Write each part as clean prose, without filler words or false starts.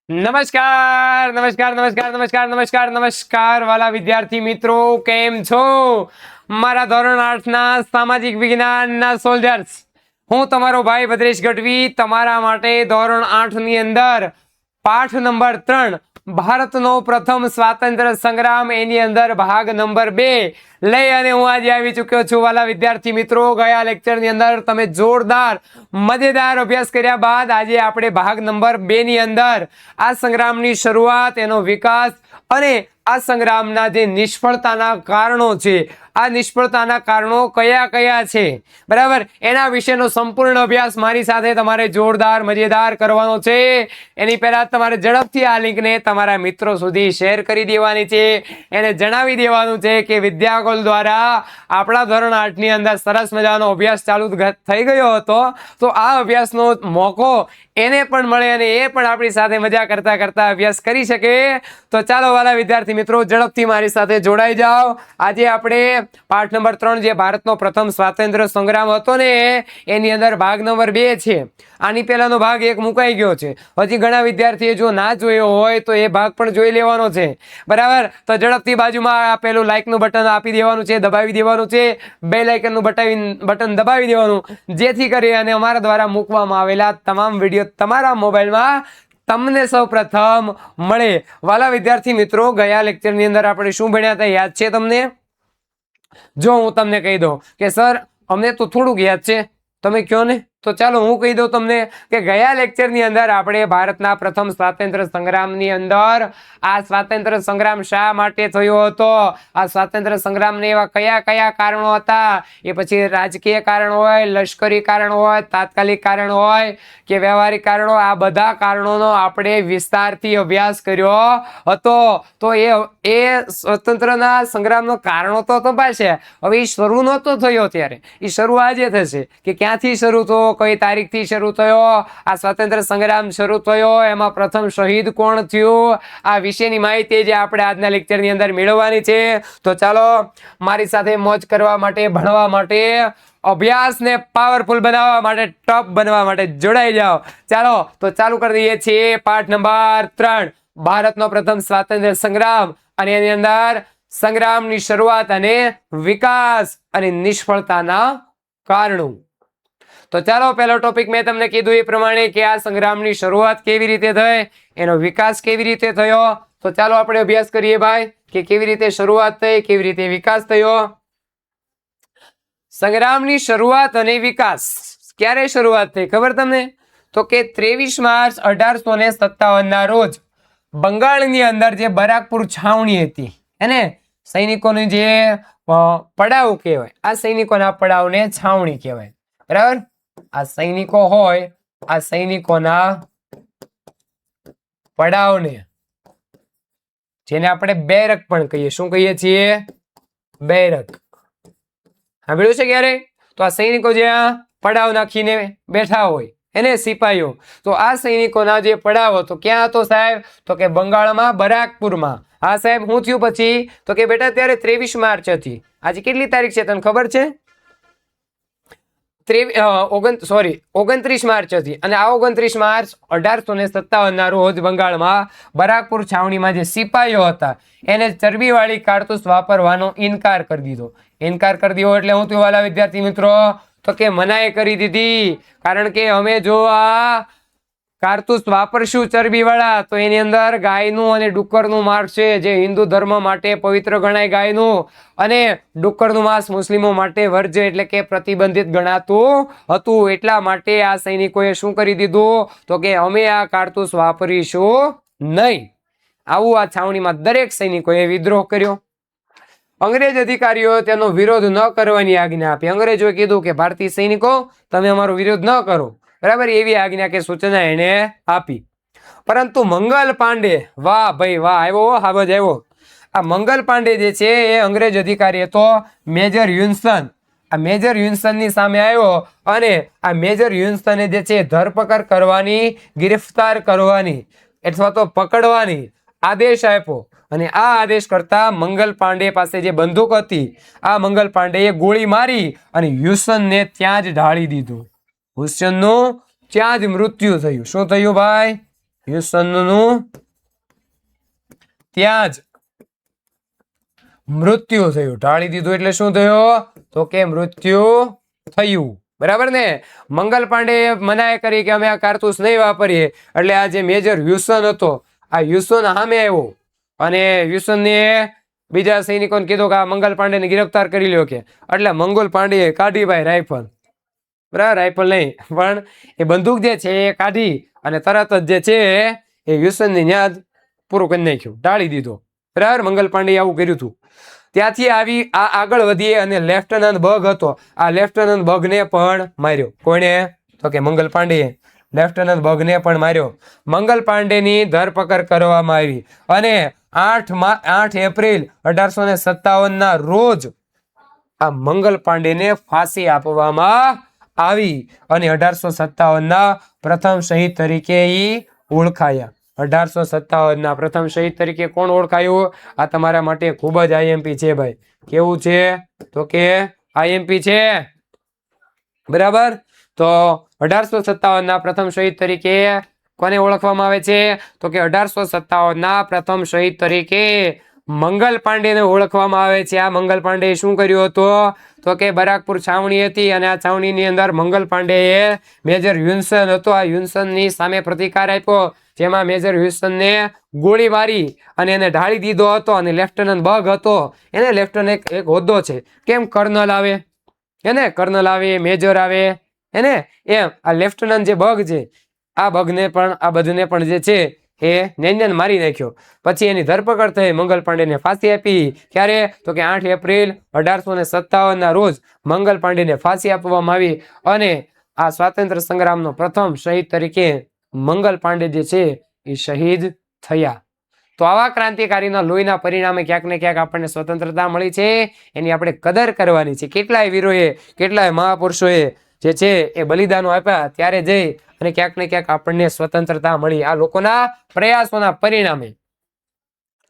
નમસ્કાર નમસ્કાર નમસ્કાર નમસ્કાર નમસ્કાર નમસ્કાર વાલા વિદ્યાર્થી મિત્રો, કેમ છો? મારા ધોરણ 8 ના સામાજિક વિજ્ઞાનના સોલ્જર્સ, હું તમારો ભાઈ ભદ્રેશ ગઢવી તમારા માટે ધોરણ 8 ની અંદર પાઠ નંબર 3 ભારતનો પ્રથમ સ્વાતંત્ર્ય સંગ્રામ એની અંદર ભાગ નંબર 2 લઈ અને હું આજે આવી ચૂક્યો છું વાલા વિદ્યાર્થી મિત્રો। ગયા લેક્ચરની અંદર તમે જોરદાર મજેદાર અભ્યાસ કર્યા બાદ આજે આપણે ભાગ નંબર 2 ની અંદર આ સંગ્રામની શરૂઆત, એનો વિકાસ અને આ સંગ્રામના જે નિષ્ફળતાના કારણો છે, આ નિષ્ફળતાના કારણો કયા કયા છે, બરાબર, એના વિશેનો સંપૂર્ણ અભ્યાસ મારી સાથે તમારે જોરદાર મજેદાર કરવાનો છે। એની પહેલા તમારે ઝડપથી આ લિંકને તમારા મિત્રો સુધી શેર કરી દેવાની છે, એને જણાવી દેવાનું છે કે વિદ્યાગોલ દ્વારા આપણા ધોરણ 8 ની અંદર સરસ મજાનો અભ્યાસ ચાલુ થઈ ગયો હતો, તો આ અભ્યાસનો મોકો એને પણ મળે અને એ પણ આપણી સાથે મજા કરતા કરતા અભ્યાસ કરી શકે। તો ચાલો વાલા વિદ્યાર્થી મિત્રો, ઝડપથી મારી સાથે જોડાઈ જાઓ। આજે આપણે પાઠ નંબર 3 જે ભારતનો પ્રથમ સ્વાતંત્ર્ય સંગ્રામ હતો ને એની અંદર ભાગ નંબર 2 છે। આની પહેલાનો ભાગ 1 મુકાઈ ગયો છે, હજી ઘણા વિદ્યાર્થીએ જો ના જોયો હોય તો એ ભાગ પણ જોઈ લેવાનો છે, બરાબર। તો ઝડપથી બાજુમાં આપેલું લાઈકનું બટન આપી દેવાનું છે, દબાવી દેવાનું છે, બેલ આઇકનનું બટન દબાવી દેવાનું, જેથી કરી અને અમારા દ્વારા મૂકવામાં આવેલા તમામ વિડીયો તમારા મોબાઈલમાં તમને સૌપ્રથમ મળે। વાલા વિદ્યાર્થી મિત્રો, ગયા લેક્ચરની અંદર આપણે શું ભણ્યા હતા યાદ છે તમને? જો હું તમને કહી દઉં કે સર અમને તો થોડુંક યાદ છે, તમે કહો ને, તો ચાલો હું કહી દઉં તમને કે ગયા લેક્ચરની અંદર આપણે ભારતના પ્રથમ સ્વાતંત્ર્ય સંગ્રામની અંદર આ સ્વાતંત્ર્ય સંગ્રામ શા માટે થયો હતો, આ સ્વાતંત્ર્ય સંગ્રામને એવા કયા કયા કારણો હતા, એ પછી રાજકીય કારણ હોય, લશ્કરી કારણ હોય, તાત્કાલિક કારણ હોય કે વ્યવહારિક કારણો, આ બધા કારણોનો આપણે વિસ્તારથી અભ્યાસ કર્યો હતો। તો એ સ્વતંત્રના સંગ્રામનો કારણો તો તપાસ્યા, હવે એ શરૂ નહોતો થયો ત્યારે, એ શરૂ આજે થશે કે ક્યાંથી શરૂ થયો, કઈ તારીખથી શરૂ થયો, આ સ્વાતંત્ર્ય સંગ્રામ શરૂ થયો, એમાં પ્રથમ શહીદ કોણ થયું, આ વિશેની માહિતી જે આપણે આજના લેક્ચરની અંદર મેળવવાની છે। તો ચાલો મારી સાથે મોજ કરવા માટે, ભણવા માટે, અભ્યાસને પાવરફુલ બનાવવા માટે, ટોપ બનવા માટે જોડાઈ જાઓ। ચાલો તો ચાલુ કરી દઈએ છીએ પાઠ નંબર 3 ભારતનો પ્રથમ સ્વાતંત્ર્ય સંગ્રામ અને એની અંદર સંગ્રામની શરૂઆત અને વિકાસ અને નિષ્ફળતાના કારણો। તો ચાલો પહેલો ટોપિક મેં તમને કીધું એ પ્રમાણે કે આ સંગ્રામની શરૂઆત કેવી રીતે થઈ, એનો વિકાસ કેવી રીતે થયો। તો ચાલો આપણે અભ્યાસ કરીએ ભાઈ કે કેવી રીતે શરૂઆત થઈ, કેવી રીતે વિકાસ થયો। સંગ્રામની શરૂઆત અને વિકાસ ક્યારે શરૂઆત થઈ ખબર તમને? તો કે 23 માર્ચ 1857 ના રોજ બંગાળની અંદર જે બરાકપુર છાવણી હતી એને સૈનિકોની જે પડાવ કહેવાય, આ સૈનિકોના પડાવને છાવણી કહેવાય, બરાબર। આ સૈનિકો હોય, આ સૈનિકોના પડાવને, જેને આપણે બેરક પણ કહીએ, શું કહીએ છીએ? બેરક। સાંભળ્યું છે ક્યારે? તો આ સૈનિકો જ્યાં પડાવ નાખીને બેઠા હોય એને સિપાહીઓ, તો આ સૈનિકોના જે પડાવ હતો ક્યાં હતો સાહેબ? તો કે બંગાળમાં બરાકપુરમાં। હા સાહેબ, શું થયું પછી? તો કે બેટા ત્યારે 23 માર્ચ હતી, આજે કેટલી તારીખ છે તને ખબર છે? 29 માર્ચ હતી, અને આ 29 માર્ચ 1857 ના રોજ બંગાળમાં બરાકપુર છાવણીમાં જે સિપાહીઓ હતા એને ચરબીવાળી કારતૂસ વાપરવાનો ઇનકાર કરી દીધો। ઇનકાર કરી દીધો એટલે હું થયું વાલા વિદ્યાર્થી મિત્રો? તો કે મનાઈ કરી દીધી, કારણ કે અમે જો આ કારતૂસ વાપરશું ચરબીવાળા તો એની અંદર ગાયનું અને ડુક્કરનું માંસ છે, જે હિન્દુ ધર્મ માટે પવિત્ર ગણાય ગાયનું, અને ડુક્કરનું માંસ મુસ્લિમો માટે વર્જ્ય એટલે કે પ્રતિબંધિત ગણાતું હતું। એટલા માટે આ સૈનિકોએ શું કરી દીધું? તો કે અમે આ કારતૂસ વાપરીશું નહીં। આવું આ છાવણીમાં દરેક સૈનિકોએ વિદ્રોહ કર્યો। અંગ્રેજ અધિકારીઓ તેનો વિરોધ ન કરવાની આજ્ઞા આપી। અંગ્રેજોએ કીધું કે ભારતીય સૈનિકો તમે અમારો વિરોધ ન કરો, બરાબર, એવી આજ્ઞા કે સૂચના એને આપી। પરંતુ મંગલ પાંડે, વાહ ભાઈ વાહ, આવ્યો હાવજ આવ્યો। આ મંગલ પાંડે જે છે એ અંગ્રેજ અધિકારી હતો, મેજર હ્યુન્સન, આ મેજર હ્યુન્સનની સામે આવ્યો અને આ મેજર હ્યુન્સને જે છે ધરપકડ કરવાની, ગિરફ્તાર કરવાની અથવા તો પકડવાની આદેશ આપ્યો। અને આ આદેશ કરતા મંગલ પાંડે પાસે જે બંદૂક હતી, આ મંગલ પાંડેએ ગોળી મારી અને હ્યુસનને ત્યાં જ ઢાળી દીધું। હુસેનનું ત્યાં જ મૃત્યુ થયું। શું થયું ભાઈ? હ્યુસનનું ત્યાં જ મૃત્યુ થયું. ઢાળી દીધું એટલે શું થયું? તો કે મૃત્યુ થયું. બરાબર ને? મંગલ પાંડે મનાઈ કરી કે અમે આ કારતૂસ નહીં વાપરીએ, એટલે આ જે મેજર હ્યુસન હતો, આ હ્યુસન સામે આવ્યો અને હ્યુસનને બીજા સૈનિકોને કીધું કે આ મંગલ પાંડેને ગિરફ્તાર કરી લ્યો કે. એટલે મંગલ પાંડેએ કાઢી ભાઈ રાઇફલ. બરાબર, રાઇફલ નહીં પણ એ બંદૂક જે છે એ કાઢી અને તરત જ જે છે એ હ્યુસનની ન્યાદ પૂરું કરી નાખ્યું, ટાળી દીધો. બરાબર, મંગલ પાંડે આવું કર્યું હતું. ત્યાંથી આવી આ આગળ વધીએ અને લેફ્ટનન્ટ બગ હતો, આ લેફ્ટનન્ટ બગને પણ માર્યો. કોણે? તો કે મંગલ પાંડેએ લેફ્ટનન્ટ બગને પણ માર્યો. મંગલ પાંડેની ધરપકડ કરવામાં આવી અને 8 એપ્રિલ 1857 રોજ આ મંગલ પાંડેને ફાંસી આપવામાં આવી અને 1857 પ્રથમ શહીદ તરીકે ઓળખાયા. 1857 પ્રથમ શહીદ તરીકે કોણ ઓળખાયું? આ તમારા માટે ખૂબ જ આઈએમપી છે ભાઈ. કેવું છે? તો કે આઈએમપી છે. બરાબર, તો 1857 પ્રથમ શહીદ તરીકે કોને ઓળખવામાં આવે છે? તો કે 1857 પ્રથમ શહીદ તરીકે મંગલ પાંડેને ઓળખવામાં આવે છે. આ મંગલ પાંડે શું કર્યું હતું? તો કે બરાકપુર છાવણી હતી અને આ છાવણીની અંદર મંગલ પાંડેએ મેજર હ્યુસન હતો, આ હ્યુસનની સામે પ્રતિકાર આપ્યો, જેમાં મેજર હ્યુસનને ગોળી મારી અને એને ઢાળી દીધો હતો. અને લેફ્ટનન્ટ બગ હતો, એને લેફ્ટનન્ટ એક હોદ્દો છે, કેમ કર્નલ આવે, એને કર્નલ આવે, મેજર આવે, એને એમ આ લેફ્ટનન્ટ જે બગ છે, આ બગને પણ આ બધને પણ જે છે એ નેન્યન મારી નાખ્યો. પછી એની ધરપકડ થઈ, મંગલ પાંડેને ફાંસી આપી. ક્યારે? તો કે 8 એપ્રિલ 1857 રોજ મંગલ પાંડેને ફાંસી આપવામાં આવી અને આ સ્વાતંત્ર્ય સંગ્રામનો પ્રથમ શહીદ તરીકે મંગલ પાંડે જે છે એ શહીદ થયા. તો આવા ક્રાંતિકારીના લોહીના પરિણામે ક્યાંક ને ક્યાંક આપણને સ્વતંત્રતા મળી છે, એની આપણે કદર કરવાની છે. કેટલાય વીરોએ, કેટલાય મહાપુરુષોએ જે છે એ બલિદાનો આપ્યા, ત્યારે જઈ અને ક્યાંક ને ક્યાંક આપણને સ્વતંત્રતા મળી આ લોકોના પ્રયાસોના પરિણામે.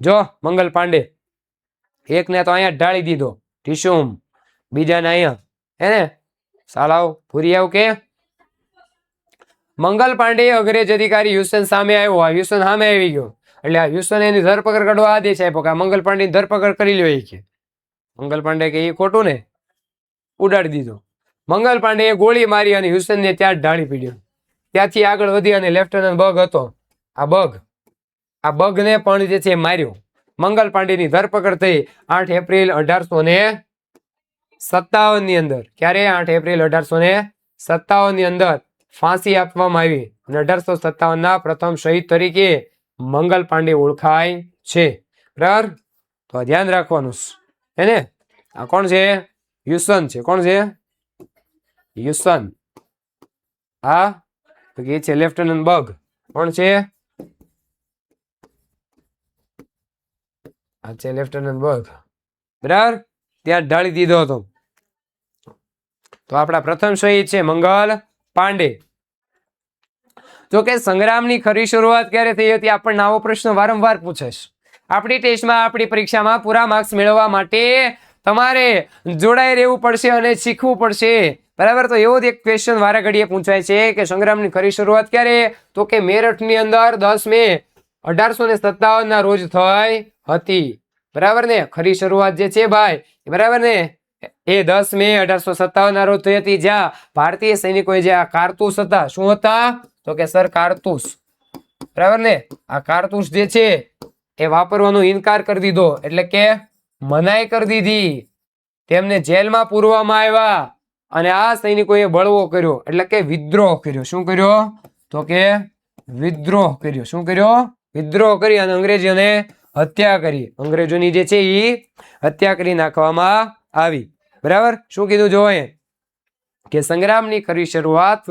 જો મંગલ પાંડે એકને તો અહીંયા ઢાળી દીધો, ઠીશુમ, બીજાને અહીંયા, હે સાલાવ ભૂરી આવ કે મંગલ પાંડે અંગ્રેજ અધિકારી હ્યુસન સામે આવ્યો, આ હ્યુસન સામે આવી ગયો એટલે આ હ્યુસન એની ધરપકડ કરવા આદેશ આપ્યો કે આ મંગલ પાંડેની ધરપકડ કરી લ્યો. કે મંગલ પાંડે કે એ ખોટું ને, ઉડાડી દીધો. મંગલ પાંડેએ ગોળી મારી અને હ્યુસનને ત્યાં જ ઢાળી પીડ્યો. ત્યાંથી આગળ વધી અને લેફ્ટનન્ટ બગ હતો, આ બગને પણ જે છે માર્યો. મંગલ પાંડેની ધરપકડ થઈ 8 એપ્રિલ 1857 ની અંદર. ક્યારે? 8 એપ્રિલ 1857 ની અંદર ફાંસી આપવામાં આવી અને 1857 પ્રથમ શહીદ તરીકે મંગલ પાંડે ઓળખાય છે. બરાબર, તો ધ્યાન રાખવાનું છે ને. આ કોણ છે? હ્યુસન છે. કોણ છે? હ્યુસન. હા, તો એ છે લેફ્ટનન્ટ બગ. કોણ છે? આ છે લેફ્ટનન્ટ બગ. બરાબર, ત્યાં ઢાળી દીધો હતો. તો આપણા પ્રથમ શહીદ છે મંગલ પાંડે. જો કે સંગ્રામની ખરી શરૂઆત ક્યારે થઈ હતી? આપણને આવો પ્રશ્ન વારંવાર પૂછે છે. આપણી ટેસ્ટમાં, આપણી પરીક્ષામાં પૂરા માર્ક્સ મેળવવા માટે તમારે જોડાઈ રહેવું પડશે અને શીખવું પડશે. બરાબર, તો એવો જ એક ક્વેશ્ચન વારે ઘડીએ પૂછાય છે કે સંગ્રામની ખરી શરૂઆત ક્યારે? તો કે મેરઠની અંદર 10 મે 1857 રોજ થઈ હતી. બરાબર ને? ખરી શરૂઆત જે છે ભાઈ, બરાબર ને, એ 10 મે 1857 રોજ થઈ હતી, જ્યાં ભારતીય સૈનિકોએ જે આ કારતૂસ હતા, શું હતા? તો કે સર કારતૂસ. બરાબર ને? આ કારતૂસ જે છે એ વાપરવાનો ઇનકાર કરી દીધો, એટલે કે મનાઈ કરી દીધી. તેમને જેલમાં પૂરવામાં આવ્યા અને આ સૈનિકોએ બળવો કર્યો, એટલે કે વિદ્રોહ કર્યો. શું કર્યો? તો કે વિદ્રોહ કર્યો. શું કર્યો? વિદ્રોહ કરી અને અંગ્રેજોને હત્યા કરી. અંગ્રેજોની જે છે એ હત્યા કરી નાખવામાં આવી. બરાબર, શું કીધું જોએ કે સંગ્રામની ખરી શરૂઆત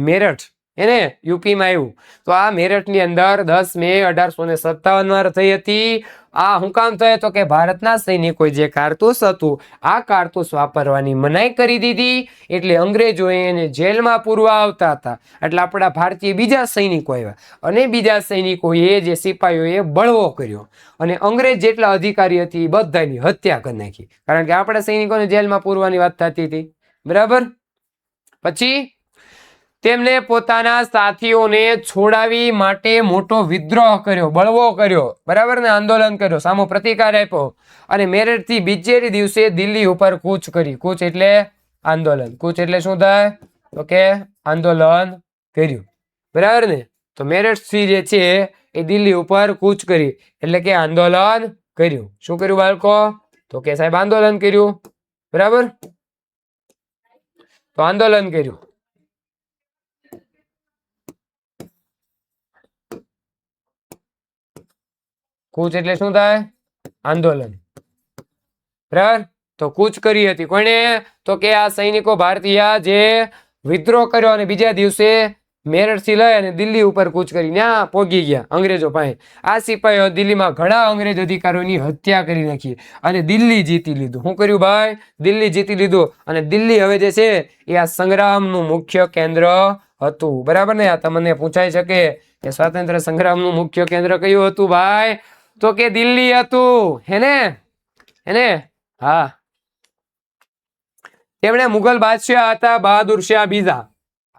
મેરઠ, એને યુપીમાં આવ્યું. તો આ મેરઠની અંદર 10 મે 1857 થઈ હતી. આ હું કામ થયું? તો કે ભારતના સૈનિકોએ જે કારતૂસ હતું, આ કારતૂસ વાપરવાની મનાઈ કરી દીધી, એટલે અંગ્રેજોએ એને જેલમાં પૂરવા આવતા હતા. એટલે આપણા ભારતીય બીજા સૈનિકો આવ્યા અને બીજા સૈનિકોએ, જે સિપાહીઓએ બળવો કર્યો અને અંગ્રેજ જેટલા અધિકારી હતી એ બધાની હત્યા કરી નાખી, કારણ કે આપણા સૈનિકોને જેલમાં પૂરવાની વાત થતી હતી. બરાબર, પછી તેમને પોતાના સાથીઓને છોડાવી માટે મોટો વિદ્રોહ કર્યો, બળવો કર્યો, બરાબર ને, આંદોલન કર્યો, સામો પ્રતિકાર આપ્યો અને મેરઠથી બીજે દિવસે દિલ્હી ઉપર કૂચ કરી. કૂચ એટલે આંદોલન. કૂચ એટલે શું થાય? તો કે આંદોલન કર્યું, બરાબર ને. તો મેરઠથી જે છે એ દિલ્હી ઉપર કૂચ કરી એટલે કે આંદોલન કર્યું. શું કર્યું બાળકો? તો કે સાહેબ આંદોલન કર્યું, બરાબર. તો આંદોલન કર્યું. કૂચ એટલે શું થાય? આંદોલન, બરાબર. તો કૂચ કરી હતી કોણે? તો કે આ સૈનિકો ભારતીય જે વિદ્રોહ કર્યો અને બીજા દિવસે મેરઠથી લઈ અને દિલ્હી ઉપર કૂચ કરી ત્યાં પહોંચી ગયા અંગ્રેજો પાસે. આ સિપાહીઓ દિલ્હીમાં ઘણા અંગ્રેજ અધિકારીઓની હત્યા કરી નાખી અને દિલ્હી જીતી લીધું. શું કર્યું ભાઈ? દિલ્હી જીતી લીધું. અને દિલ્હી હવે જે છે એ આ સંગ્રામનું મુખ્ય કેન્દ્ર હતું, બરાબર ને. આ તમને પૂછાઈ શકે કે સ્વાતંત્ર્ય સંગ્રામનું મુખ્ય કેન્દ્ર કયું હતું ભાઈ? તો કે દિલ્હી હતું, હેને? હા. તેમણે મુગલ બાદશાહ હતા બહાદુર શાહ બીજા.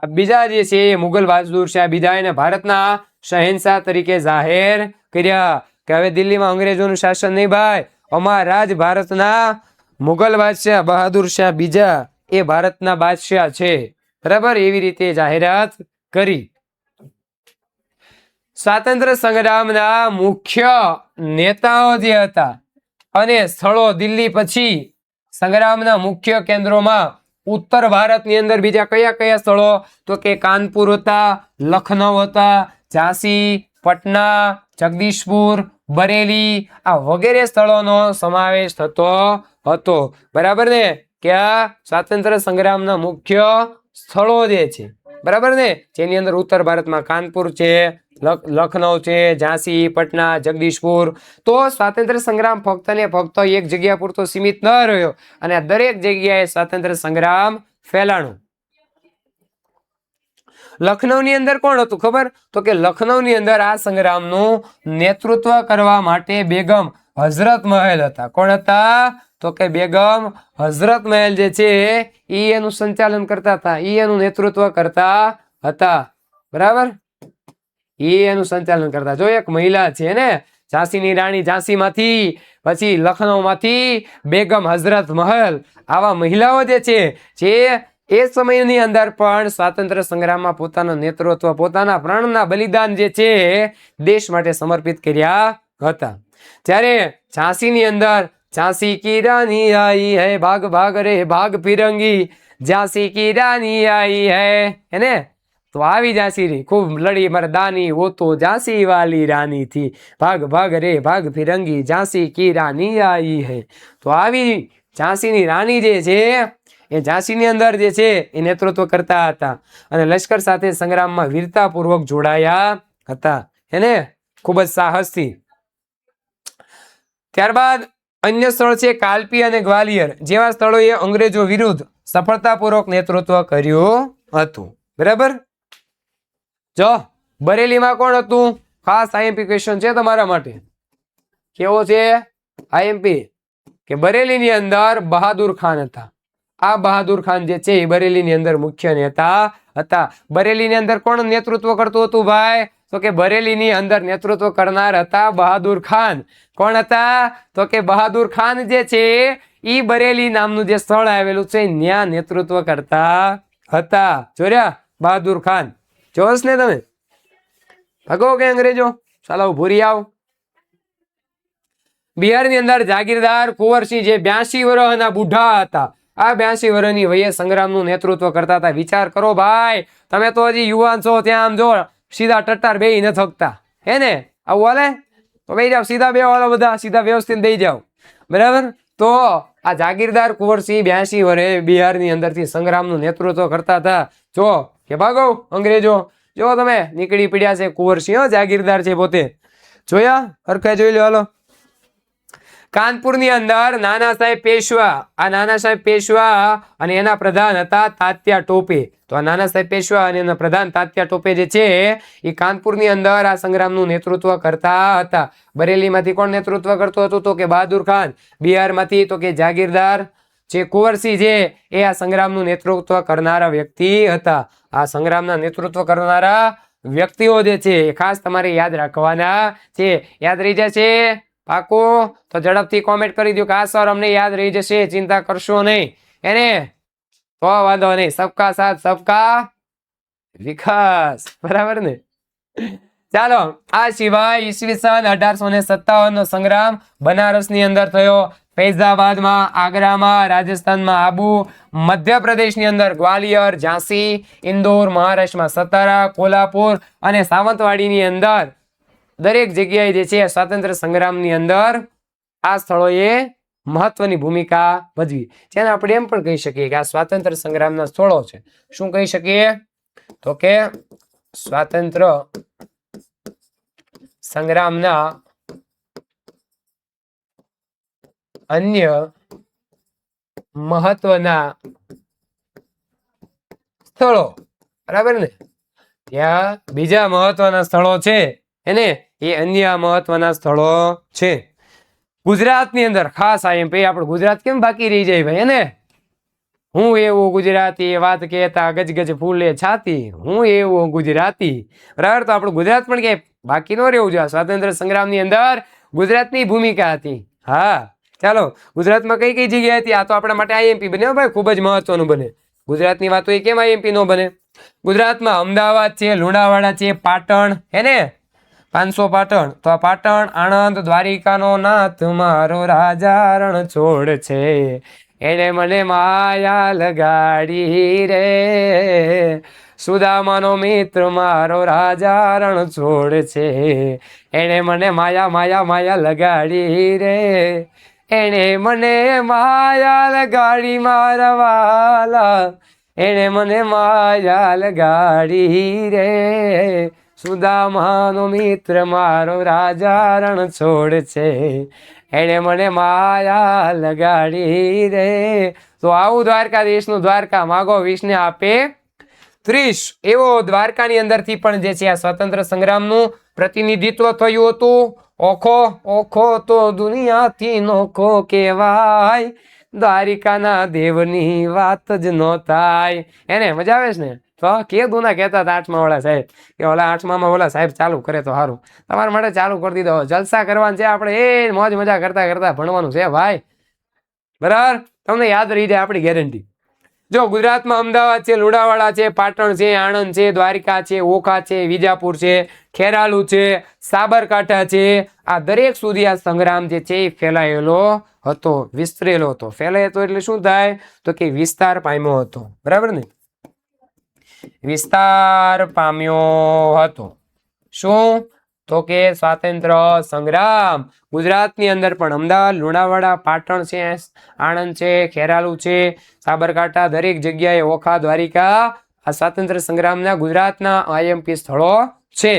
બીજા જે છે એ મુગલ બહાદુર શાહ બીજા એને ભારતના શહેનશાહ તરીકે જાહેર કર્યા કે હવે દિલ્હીમાં અંગ્રેજોનું શાસન નહીં ભાઈ, અમારા જ ભારતના મુગલ બાદશાહ બહાદુર શાહ બીજા એ ભારતના બાદશાહ છે, બરાબર. એવી રીતે જાહેરાત કરી. સ્વાતંત્ર્ય સંગ્રામના મુખ્ય નેતાઓ જે હતા અને સ્થળો દિલ્હી પછી સંગ્રામના મુખ્ય કેન્દ્રોમાં ઉત્તર ભારતની અંદર બીજા કયા કયા સ્થળો? તો કે કાનપુર હતા, લખનઉ હતા, ઝાંસી, પટના, જગદીશપુર, બરેલી આ વગેરે સ્થળોનો સમાવેશ થતો હતો, બરાબર ને. કે આ સ્વાતંત્ર્ય સંગ્રામના મુખ્ય સ્થળો જે છે, બરાબર ને, જેની અંદર ઉત્તર ભારતમાં કાનપુર છે, લખનઉ છે, ઝાંસી, પટના, જગદીશપુર. તો સ્વાતંત્ર્ય સંગ્રામ ફક્ત ને ફક્ત એક જગ્યા પૂરતો સીમિત ન રહ્યો અને દરેક જગ્યાએ સ્વાતંત્ર્ય સંગ્રામ ફેલાણું. લખનઉની અંદર કોણ હતું ખબર? તો કે લખનઉની અંદર આ સંગ્રામનું નેતૃત્વ કરવા માટે બેગમ હઝરત મહેલ હતા. કોણ હતા? તો કે બેગમ હઝરત મહેલ જે છે એ એનું સંચાલન કરતા હતા, એ એનું નેતૃત્વ કરતા હતા, બરાબર. એ એનું સંચાલન કરતા. જો એક મહિલા છે ને, ઝાંસીની રાણી, ઝાંસીમાંથી પછી લખનઉમાંથી બેગમ હઝરત મહેલ, આવા મહિલાઓ જે છે જે એ સમયની અંદર પણ સ્વાતંત્ર્ય સંગ્રામમાં પોતાનું નેતૃત્વ, પોતાના પ્રાણના બલિદાન જે છે દેશ માટે સમર્પિત કર્યા હતા. જ્યારે ઝાંસીની અંદર ઝાંસી કી રાની આઈ હૈ, ભાગ ભાગ રે ભાગ ફિરંગી, ઝાંસી કી રાની આઈ હૈ, હેને? તો આવી ઝાંસી રી ખૂબ લડી મર્દાની, वो तो ઝાંસી વાલી રાની थी, ભાગ ભાગ રે ભાગ ફિરંગી, ઝાંસી કી રાની આઈ હૈ. તો આવી ઝાંસીની રાણી જે છે એ ઝાંસીની અંદર જે છે એ નેતૃત્વ કરતા હતા અને લશ્કર સાથે સંગ્રામમાં વીરતાપૂર્વક જોડાયા હતા, એને ખૂબ જ સાહસથી. ત્યારબાદ અન્ય સ્થળ છે કાલપી અને ગ્વાલિયર જેવા સ્થળોએ અંગ્રેજો વિરુદ્ધ સફળતાપૂર્વક નેતૃત્વ કર્યું હતું, બરાબર. જો બરેલીમાં કોણ હતું? ખાસ આઈએમપી ક્વેશ્ચન છે તમારા માટે. કેવો છે આઈએમપી? કે બરેલીની અંદર બહાદુર ખાન હતા. આ બહાદુર ખાન જે છે એ બરેલીની અંદર મુખ્ય નેતા હતા. બરેલીની અંદર કોણ નેતૃત્વ કરતું હતું ભાઈ? તો કે બરેલીની અંદર નેતૃત્વ કરનાર હતા બહાદુર ખાન. કોણ હતા? તો કે બહાદુર ખાન જે છે ઈ બરેલી નામનું જે સ્થળ આવેલું છે ત્યાં નેતૃત્વ કરતા હતા. જોર્યા બહાદુર ખાન? જોશ ને તમે? ભાગો કે અંગ્રેજો? ચાલો ભૂરી આવ. બિહારની અંદર જાગીરદાર કુંવરસિંહ જે 82 વર્ષના બુઢા હતા, આ 82 વર્ષની વયે સંગ્રામનું નેતૃત્વ કરતા હતા. વિચાર કરો ભાઈ, તમે તો હજી યુવાન છો, ત્યાં આમ જો સીધા ટટ્ટાર બેહી ન થકતા, હે ને? આવું હાલે? તો બેહી જાવ, સીધા બે વાળો, બધા સીધા વ્યવસ્થિત બેહી જાવ, બરાબર. તો આ જાગીરદાર કુંવરસિંહ 82 વર્ષે બિહારની અંદરથી સંગ્રામનું નેતૃત્વ કરતા હતા. જો કે ભાગો અંગ્રેજો, જો તમે નીકળી પડ્યા છે કુંવરસિંહ, જાગીરદાર છે પોતે. જોયા? હરખા જોઈ લો હાલો. કાનપુરની અંદર નાના સાહેબ પેશવા, આ નાના સાહેબ પેશવા અને એના પ્રધાન હતા તાત્યા ટોપે. તો આ નાના સાહેબ પેશવા અને એના પ્રધાન તાત્યા ટોપે જે છે એ કાનપુરની અંદર આ સંગ્રામનું નેતૃત્વ કરતા હતા. બરેલીમાંથી કોણ નેતૃત્વ કરતું હતું? તો કે બહાદુર ખાન. બિહારમાંથી તો કે જાગીરદાર જે કુંવરસિંહ છે એ આ સંગ્રામનું નેતૃત્વ કરનારા વ્યક્તિ હતા. આ સંગ્રામના નેતૃત્વ કરનારા વ્યક્તિઓ જે છે એ ખાસ તમારે યાદ રાખવાના છે. યાદ રહી જશે પાકું? તો ઝડપથી કોમેન્ટ કરી દો કે આ સર અમને યાદ રહી જશે, ચિંતા કરશો નહીં. એને તો વાંધો નહીં. સબકા સાથ સબકા વિકાસ, બરાબર ને? ચાલો, આ સિવાય ઈસવીસન 1857 નો સંગ્રામ બનારસની અંદર થયો, ફૈઝાબાદમાં, આગ્રામાં, રાજસ્થાનમાં આબુ, મધ્યપ્રદેશની અંદર ગ્વાલિયર, ઝાંસી, ઇન્દોર, મહારાષ્ટ્રમાં સતારા, કોલ્હાપુર અને સાવંતવાડીની અંદર દરેક જગ્યાએ જે છે સ્વાતંત્ર્ય સંગ્રામની અંદર આ સ્થળોએ મહત્વની ભૂમિકા ભજવી. જેને આપણે એમ પણ કહી શકીએ કે આ સ્વાતંત્ર્ય સંગ્રામના સ્થળો છે. શું કહી શકીએ? તો કે સ્વાતંત્ર્ય સંગ્રામના અન્ય મહત્વના સ્થળો, બરાબર ને? ત્યાં બીજા મહત્વના સ્થળો છે એને એ અન્ય મહત્વના સ્થળો છે. ગુજરાતની અંદર ખાસ આઈએમપી આપણું ગુજરાત કેમ બાકી રહી જાય ભાઈ? એને હું એવું ગુજરાતી વાત કહેતા ગજગજ ફૂલે છાતી, હું એવું ગુજરાતી, બરાબર? તો આપણું ગુજરાત પણ ક્યાંય બાકી ન રહેવું જોઈએ. સ્વાતંત્ર્ય સંગ્રામની અંદર ગુજરાતની ભૂમિકા હતી. હા, ચાલો, ગુજરાતમાં કઈ કઈ જગ્યાએ હતી આ તો આપણા માટે આઈએમપી બને ભાઈ, ખૂબ જ મહત્વનું બને. ગુજરાતની વાતો એ કેમ આઈએમપી ન બને? ગુજરાતમાં અમદાવાદ છે, લુણાવાડા છે, પાટણ, હે ને? 500 પાટણ. તો આ પાટણ, આણંદ, દ્વારિકાનો નાથ મારો રાજા રણ છોડ છે, એને મને માયા લગાડી રે, સુદામાનો મિત્ર મારો રાજા રણ છોડ છે, એને મને માયા માયા માયા લગાડી રે, એને મને માયા લગાડી મારા વાલા, એને મને માયા લગાડી રે, સુદામાનો મિત્ર મારો રાજા રણ છોડ છે, એને મને માયા લગાડી રે. તો આવું દ્વારકાધીશનું દ્વારકા માગો વિષ્ણુ આપે 30. એવો દ્વારકાની અંદરથી પણ જે છે આ સ્વતંત્ર સંગ્રામનું પ્રતિનિધિત્વ થયું હતું. ઓખો ઓખો તો દુનિયાથી નોખો કહેવાય, દ્વારિકાના દેવની વાત જ ન થાય. એને મજા આવે છે ને? તો કે દુના કહેતા હતા 8મા વાળા સાહેબ કે ઓલા 8મામાં ઓલા સાહેબ ચાલુ કરે તો સારું. તમારા માટે ચાલુ કરી દીધો. જલસા કરવાનું છે આપણે, એ મોજ મજા કરતા કરતા ભણવાનું છે ભાઈ, બરાબર? તમને યાદ રહી જાય આપણી ગેરંટી. જો ગુજરાતમાં અમદાવાદ છે, લુણાવાડા છે, પાટણ છે, આણંદ છે, દ્વારિકા છે, ઓખા છે, વિજાપુર છે, ખેરાલુ છે, સાબરકાંઠા છે, આ દરેક સુધી આ સંગ્રામ જે છે એ ફેલાયેલો હતો, વિસ્તરેલો હતો. ફેલાય હતો એટલે શું થાય? તો કે વિસ્તાર પામ્યો હતો, બરાબર ને? વિસ્તાર પામ્યો હતો. શું? તો કે સ્વાતંત્ર્ય સંગ્રામ ગુજરાતની અંદર પણ અમદાવાદ, લુણાવાડા, પાટણ છે, આણંદ છે, ખેરાલુ છે, સાબરકાંઠા, દરેક જગ્યાએ, ઓખા, દ્વારિકા, આ સ્વાતંત્ર્ય સંગ્રામના ગુજરાતના આઈએમપી સ્થળો છે.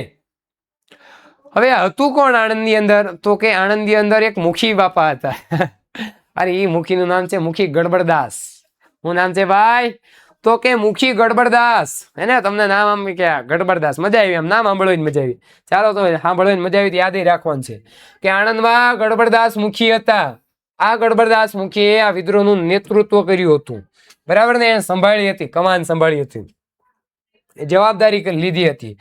હવે હતું કોણ આણંદની અંદર? તો કે આણંદની અંદર એક મુખી બાપા હતા. અરે એ મુખીનું નામ છે મુખી ગડબડદાસ. શું નામ છે ભાઈ? તો કે મુખી ગડબડદાસ. હે ને? તમને નામ આમ કે ગડબડદાસ મજા આવી, આમ નામ સાંભળવાની મજા આવી. ચાલો, તો સાંભળવાની મજા આવી યાદ રાખવાનું છે કે આણંદમાં ગડબડદાસ મુખી હતા. આ ગડબડદાસ મુખીએ આ વિદ્રોહનું નેતૃત્વ કર્યું હતું, બરાબર ને? એને સંભાળી હતી, કમાન સંભાળી હતી, જવાબદારી લીધી હતી.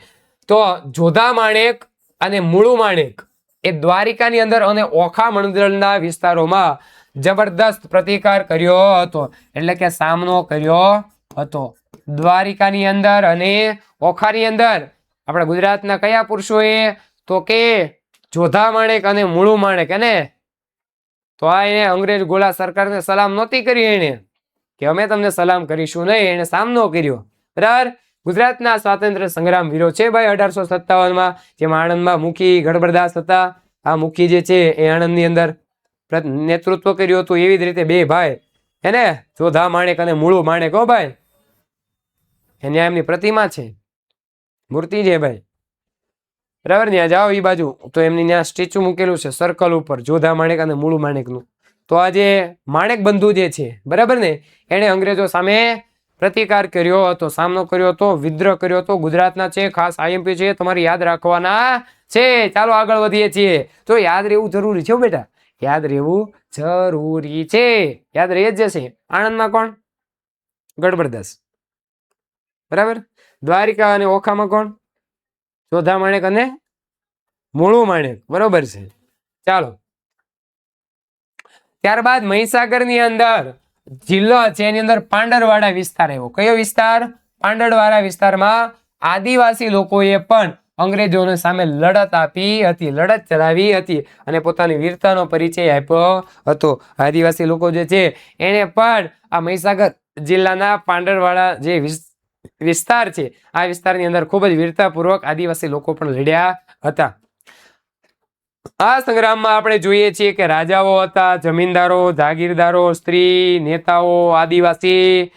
તો જોધા માણેક અને મુળુ માણેક એ દ્વારિકાની અંદર અને ઓખા મંડળના વિસ્તારોમાં જબરદસ્ત પ્રતિકાર કર્યો હતો, એટલે કે સામનો કર્યો હતો. દ્વારિકાની અંદર અને ઓખાની અંદર આપણા ગુજરાતના કયા પુરુષોએ? તો કે જોધા માણેક અને મુળુ માણેક. એને તો આ એને અંગ્રેજ ગોળા સરકારને સલામ નહોતી કરી, એને કે અમે તમને સલામ કરીશું નહીં, એને સામનો કર્યો, બરાબર? ગુજરાતના સ્વાતંત્ર્ય સંગ્રામ વીરો છે ભાઈ 1857માં, જેમાં આણંદમાં મુખી ગડબડદાસ હતા. આ મુખી જે છે એ આણંદની અંદર નેતૃત્વ કર્યું હતું. એવી જ રીતે બે ભાઈ, એને જોધા માણેક અને મુળુ માણેક, હો ભાઈ, એને એમની પ્રતિમા છે, મૂર્તિ છે ભાઈ, બરાબર? ત્યાં જાઓ એ બાજુ તો એમની ત્યાં સ્ટેચ્યુ મૂકેલું છે સર્કલ ઉપર, જોધા માણેક અને મુળુ માણેકનું. તો આ જે માણેક બંધુ જે છે, બરાબર ને, એને અંગ્રેજો સામે પ્રતિકાર કર્યો હતો, સામનો કર્યો હતો, વિદ્રોહ કર્યો હતો. ગુજરાતના છે, ખાસ આઈએમપી છે, તમારે યાદ રાખવાના છે. ચાલો આગળ વધીએ છીએ. તો યાદ રહેવું જરૂરી છે બેટા, યાદ રહેવું જરૂરી છે. યાદ રહી જ જશે. આણંદમાં કોણ? ગડબડદાસ. બરાબર. દ્વારિકા અને ઓખામાં કોણ? ચોધા માણેક અને મૂળું માણેક. બરોબર છે. ચાલો, ત્યારબાદ મહીસાગરની અંદર જિલ્લો છે, એની અંદર પાંડરવાડા વિસ્તાર આવ્યો. કયો વિસ્તાર? પાંડરવાડા વિસ્તારમાં આદિવાસી લોકોએ પણ અંગ્રેજોને સામે લડત આપી હતી, લડત ચલાવી હતી અને પોતાની વીરતાનો પરિચય આપ્યો હતો. આદિવાસી લોકો જે છે એને પણ આ મહીસાગર જિલ્લાના પાંડરવાડા જે વિસ્તાર છે, આ વિસ્તારની અંદર ખૂબ જ વીરતાપૂર્વક આદિવાસી લોકો પણ લડ્યા હતા. આ સંગ્રામમાં આપણે જોઈએ છીએ કે રાજાઓ હતા, જમીનદારો, જાગીરદારો, સ્ત્રી, નેતાઓ, આદિવાસી,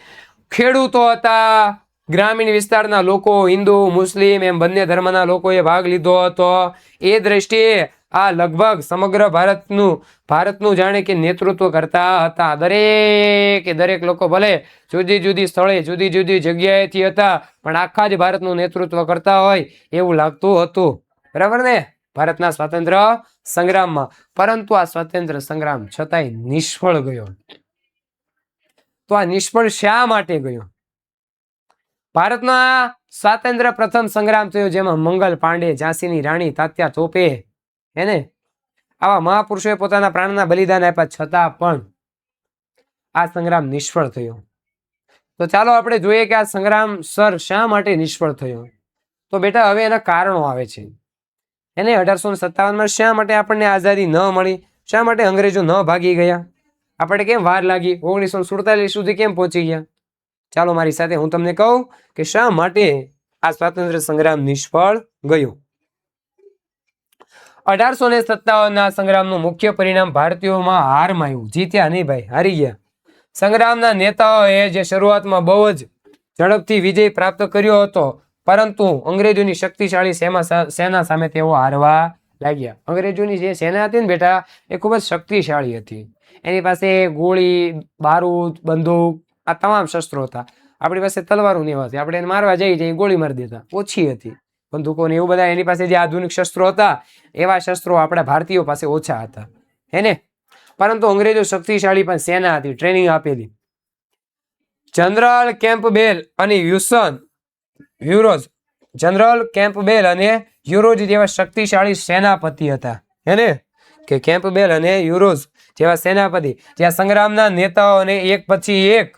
ખેડૂતો હતા, ગ્રામીણ વિસ્તારના લોકો, હિન્દુ, મુસ્લિમ એમ બંને ધર્મના લોકોએ ભાગ લીધો હતો. એ દ્રષ્ટિએ આ લગભગ સમગ્ર ભારતનું જાણે કે નેતૃત્વ કરતા હતા. દરેક લોકો ભલે જુદી જુદી સ્થળે, જુદી જુદી જગ્યાએથી હતા, પણ આખા જ ભારતનું નેતૃત્વ કરતા હોય એવું લાગતું હતું. બરાબર ને? ભારતના સ્વાતંત્ર્ય સંગ્રામમાં. પરંતુ આ સ્વાતંત્ર્ય સંગ્રામ છતાંય નિષ્ફળ ગયો. તો આ નિષ્ફળ શા માટે ગયો? ભારતના સ્વાતંત્ર્ય પ્રથમ સંગ્રામ થયો, જેમાં મંગલ પાંડે, ઝાંસીની રાણી તાત્યા તોપે, એને આવા મહાપુરુષોએ પોતાના પ્રાણના બલિદાન આપ્યા, છતાં પણ આ સંગ્રામ નિષ્ફળ થયો. તો ચાલો આપણે જોઈએ કે આ સંગ્રામ શા માટે નિષ્ફળ થયો. તો બેટા હવે એના કારણો આવે છે. એને 1857માં શા માટે આપણને આઝાદી ન મળી? શા માટે અંગ્રેજો ન ભાગી ગયા? આપણે કેમ વાર લાગી? 1947 સુધી કેમ પહોંચી ગયા? ચાલો મારી સાથે હું તમને કહું કે શા માટે આ સ્વાતંત્ર્ય સંગ્રામ નિષ્ફળ ગયો. 1857ના સંગ્રામનું મુખ્ય પરિણામ ભારતીયોમાં હારમાં આવ્યું. જીત્યા નહીં ભાઈ, હારી ગયા. સંગ્રામના નેતાઓએ જે શરૂઆતમાં બહુ જ ઝડપથી વિજય પ્રાપ્ત કર્યો હતો, પરંતુ અંગ્રેજોની શક્તિશાળી સેના સામે તેઓ હારવા લાગ્યા. અંગ્રેજોની જે સેના હતી ને બેટા, એ ખૂબ જ શક્તિશાળી હતી. એની પાસે ગોળી, બારૂદ, બંદૂક, આ તમામ શસ્ત્રો હતા. આપણી પાસે તલવારો ને એવા હતી, આપણે એને મારવા જઈએ ગોળી મારી દેતા. ઓછી હતી બંદૂકો ને એવું બધા. એની પાસે જે આધુનિક શસ્ત્રો હતા, એવા શસ્ત્રો આપણા ભારતીયો પાસે ઓછા હતા, હેને? પરંતુ અંગ્રેજો શક્તિશાળી પણ સેના હતી, ટ્રેનિંગ આપેલી. જનરલ કેમ્પબેલ અને જનરલ કેમ્પબેલ અને યુરોજ જેવા શક્તિશાળી સેનાપતિ હતા, હેને? કે કેમ્પબેલ અને યુરોજ જેવા સેનાપતિ, જ્યાં સંગ્રામના નેતાઓને એક પછી એક